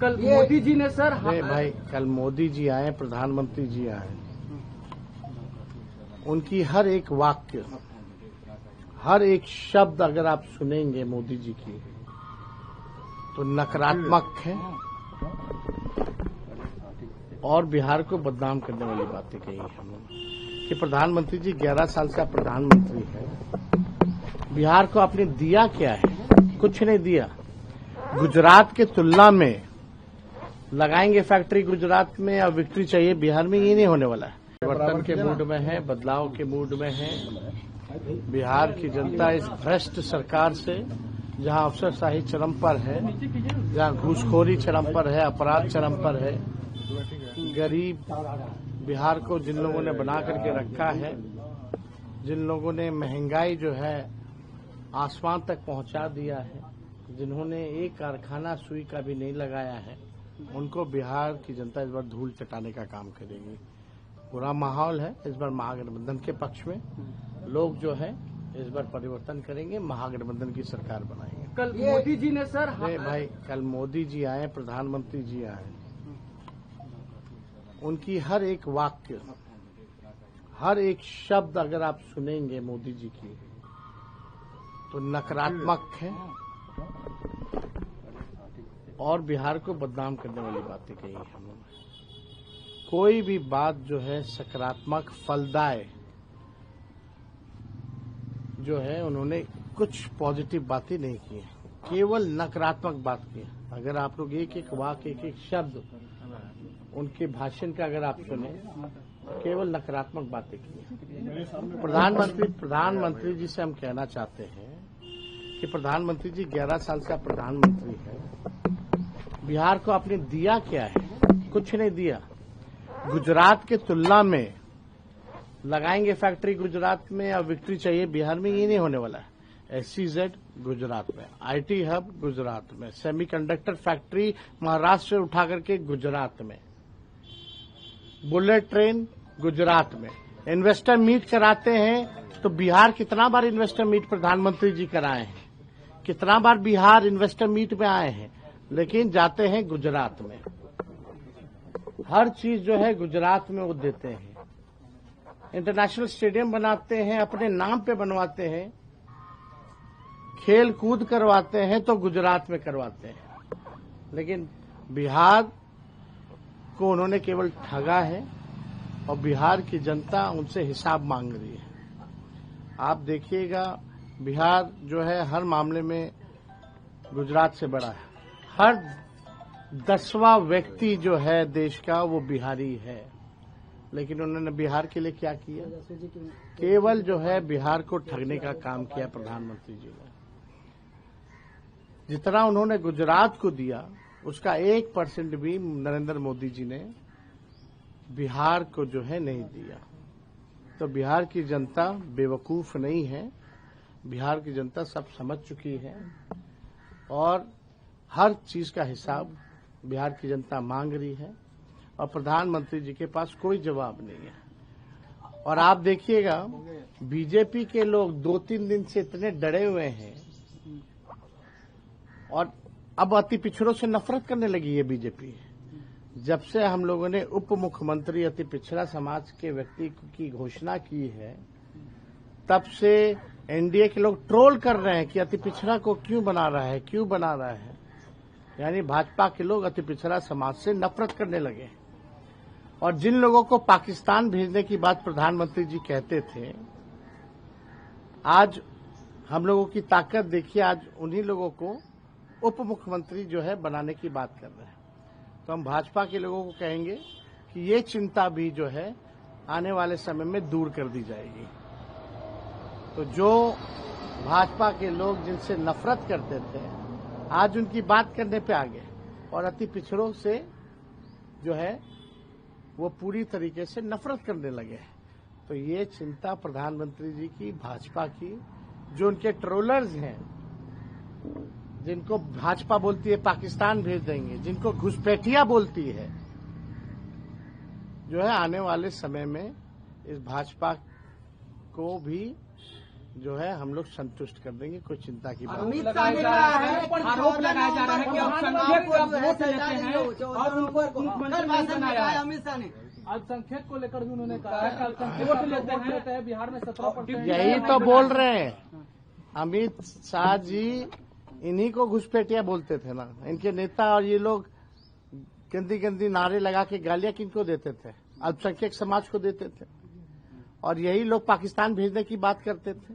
कल मोदी जी ने सर नहीं भाई, कल मोदी जी आए, प्रधानमंत्री जी आए, उनकी हर एक वाक्य, हर एक शब्द अगर आप सुनेंगे मोदी जी की तो नकारात्मक है और बिहार को बदनाम करने वाली बातें कही है हमने कि प्रधानमंत्री जी 11 साल से प्रधानमंत्री है। बिहार को आपने दिया क्या है? कुछ नहीं दिया। गुजरात के तुलना में लगाएंगे फैक्ट्री गुजरात में और विक्ट्री चाहिए बिहार में, ये नहीं होने वाला है। परिवर्तन के मूड में है, बदलाव के मूड में है। बिहार की जनता इस भ्रष्ट सरकार से, जहां अफसरशाही चरम पर है, जहां घूसखोरी चरम पर है, अपराध चरम पर है, गरीब बिहार को जिन लोगों ने बना करके रखा है, जिन लोगों ने महंगाई जो है आसमान तक पहुंचा दिया है, जिन्होंने एक कारखाना सुई का भी नहीं लगाया है, उनको बिहार की जनता इस बार धूल चटाने का काम करेगी। पूरा माहौल है इस बार महागठबंधन के पक्ष में। लोग जो है इस बार परिवर्तन करेंगे, महागठबंधन की सरकार बनाएंगे। कल मोदी जी ने सर नहीं भाई, कल मोदी जी आए, प्रधानमंत्री जी आए, उनकी हर एक वाक्य, हर एक शब्द अगर आप सुनेंगे मोदी जी की तो नकारात्मक है और बिहार को बदनाम करने वाली बातें कही है हमने। कोई भी बात जो है सकारात्मक फलदाय जो है, उन्होंने कुछ पॉजिटिव बातें नहीं की है, केवल नकारात्मक बात की है। अगर आप लोग एक एक वाक्य, एक एक शब्द उनके भाषण का अगर आप सुने, केवल नकारात्मक बातें की है। प्रधानमंत्री जी से हम कहना चाहते हैं कि प्रधानमंत्री जी 11 साल से प्रधानमंत्री है। बिहार को आपने दिया क्या है? कुछ नहीं दिया। गुजरात के तुलना में लगाएंगे फैक्ट्री गुजरात में और विक्ट्री चाहिए बिहार में, ये नहीं होने वाला है। SEZ गुजरात में, IT हब गुजरात में, सेमीकंडक्टर फैक्ट्री महाराष्ट्र से उठा करके गुजरात में, बुलेट ट्रेन गुजरात में। इन्वेस्टर मीट कराते हैं तो बिहार कितना बार इन्वेस्टर मीट प्रधानमंत्री जी कराए हैं, कितना बार बिहार इन्वेस्टर मीट में आए हैं, लेकिन जाते हैं गुजरात में। हर चीज जो है गुजरात में वो देते हैं। इंटरनेशनल स्टेडियम बनाते हैं, अपने नाम पे बनवाते हैं, खेल कूद करवाते हैं तो गुजरात में करवाते हैं, लेकिन बिहार को उन्होंने केवल ठगा है और बिहार की जनता उनसे हिसाब मांग रही है। आप देखिएगा बिहार जो है हर मामले में गुजरात से बड़ा है। हर 10वां व्यक्ति जो है देश का वो बिहारी है, लेकिन उन्होंने बिहार के लिए क्या किया? केवल जो है बिहार को ठगने का काम किया प्रधानमंत्री जी ने। जितना उन्होंने गुजरात को दिया उसका 1% भी नरेंद्र मोदी जी ने बिहार को जो है नहीं दिया। तो बिहार की जनता बेवकूफ नहीं है, बिहार की जनता सब समझ चुकी है और हर चीज का हिसाब बिहार की जनता मांग रही है और प्रधानमंत्री जी के पास कोई जवाब नहीं है। और आप देखिएगा बीजेपी के लोग 2-3 दिन से इतने डरे हुए हैं और अब अति पिछड़ों से नफरत करने लगी है बीजेपी। जब से हम लोगों ने उप मुख्यमंत्री अति पिछड़ा समाज के व्यक्ति की घोषणा की है, तब से एनडीए के लोग ट्रोल कर रहे हैं कि अति पिछड़ा को क्यों बना रहा है, क्यों बना रहा है। यानी भाजपा के लोग अति पिछड़ा समाज से नफरत करने लगे। और जिन लोगों को पाकिस्तान भेजने की बात प्रधानमंत्री जी कहते थे, आज हम लोगों की ताकत देखिए, आज उन्हीं लोगों को उप मुख्यमंत्री जो है बनाने की बात कर रहे हैं। तो हम भाजपा के लोगों को कहेंगे कि ये चिंता भी जो है आने वाले समय में दूर कर दी जाएगी। तो जो भाजपा के लोग जिनसे नफरत करते थे, आज उनकी बात करने पे आ गए और अति पिछड़ों से जो है वो पूरी तरीके से नफरत करने लगे। तो ये चिंता प्रधानमंत्री जी की, भाजपा की, जो उनके ट्रोलर्स हैं, जिनको भाजपा बोलती है पाकिस्तान भेज देंगे, जिनको घुसपैठिया बोलती है, जो है आने वाले समय में इस भाजपा को भी जो है हम लोग संतुष्ट कर देंगे, कोई चिंता की बात अमित नहीं। शाह ने कहा है, आरोप लगाया जा रहा है कि अल्पसंख्यक को आप वोट लेते हैं और उनको मुख्यमंत्री बनाया है। अमित शाह ने अल्पसंख्यक को लेकर भी उन्होंने कहा है कि अल्पसंख्यक वोट लेते हैं, बिहार में 17%। यही तो बोल रहे हैं अमित शाह जी, इन्हीं को घुसपैठिया बोलते थे ना। इनके नेता और ये लोग गंदी गंदी नारे लगा के गालियां किनको देते थे? अल्पसंख्यक समाज को देते थे। और यही लोग पाकिस्तान भेजने की बात करते थे।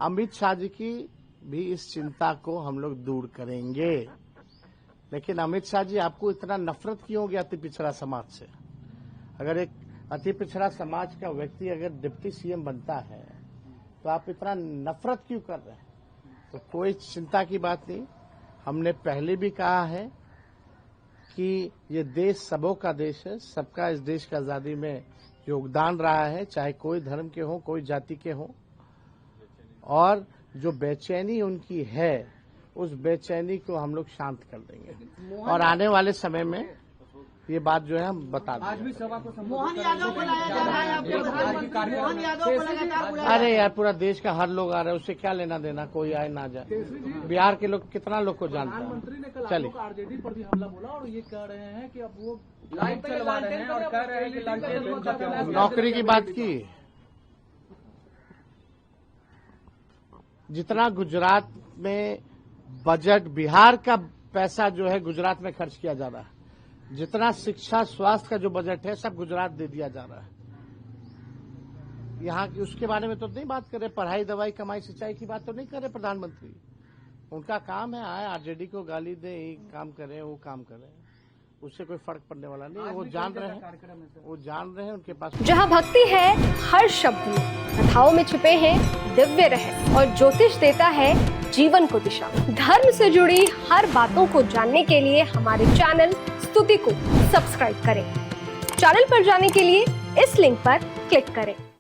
अमित शाह जी की भी इस चिंता को हम लोग दूर करेंगे। लेकिन अमित शाह जी, आपको इतना नफरत क्यों हो गया अति पिछड़ा समाज से? अगर एक अति पिछड़ा समाज का व्यक्ति अगर डिप्टी सीएम बनता है तो आप इतना नफरत क्यों कर रहे हैं? तो कोई चिंता की बात नहीं। हमने पहले भी कहा है कि ये देश सबों का देश है, सबका इस देश का आजादी में योगदान रहा है, चाहे कोई धर्म के हो, कोई जाति के हो। और जो बेचैनी उनकी है, उस बेचैनी को हम लोग शांत कर देंगे और आने वाले समय में ये बात जो है हम बता देंगे। आज भी सभा को मोहन यादव को लाया जा रहा है आपको मोहन यादव को लगातार बुलाया। अरे यार, पूरा देश का हर लोग आ रहा है, उससे क्या लेना देना, कोई आए ना जाए। बिहार के लोग कितना लोग को जानते प्रधानमंत्री ने कल हैं। चलिए, आरजेडी पर भी हमला बोला और ये कह रहे हैं कि अब वो लाइट चलवा रहे हैं और कह रहे हैं कि लालटेन नौकरी की बात की। जितना गुजरात में बजट, बिहार का पैसा जो है गुजरात में खर्च किया जा रहा है, जितना शिक्षा स्वास्थ्य का जो बजट है सब गुजरात दे दिया जा रहा है। यहाँ की उसके बारे में तो नहीं बात कर रहे, पढ़ाई दवाई कमाई सिंचाई की बात तो नहीं कर रहे प्रधानमंत्री। उनका काम है आए आरजेडी को गाली दे, ये काम करें वो काम करें, उससे कोई फर्क पड़ने वाला नहीं। वो जान रहे हैं, उनके पास जहाँ भक्ति है हर शब्द में, कथाओं में छुपे हैं दिव्य रहस्य और ज्योतिष देता है जीवन को दिशा। धर्म से जुड़ी हर बातों को जानने के लिए हमारे चैनल स्तुति को सब्सक्राइब करें। चैनल पर जाने के लिए इस लिंक पर क्लिक करें।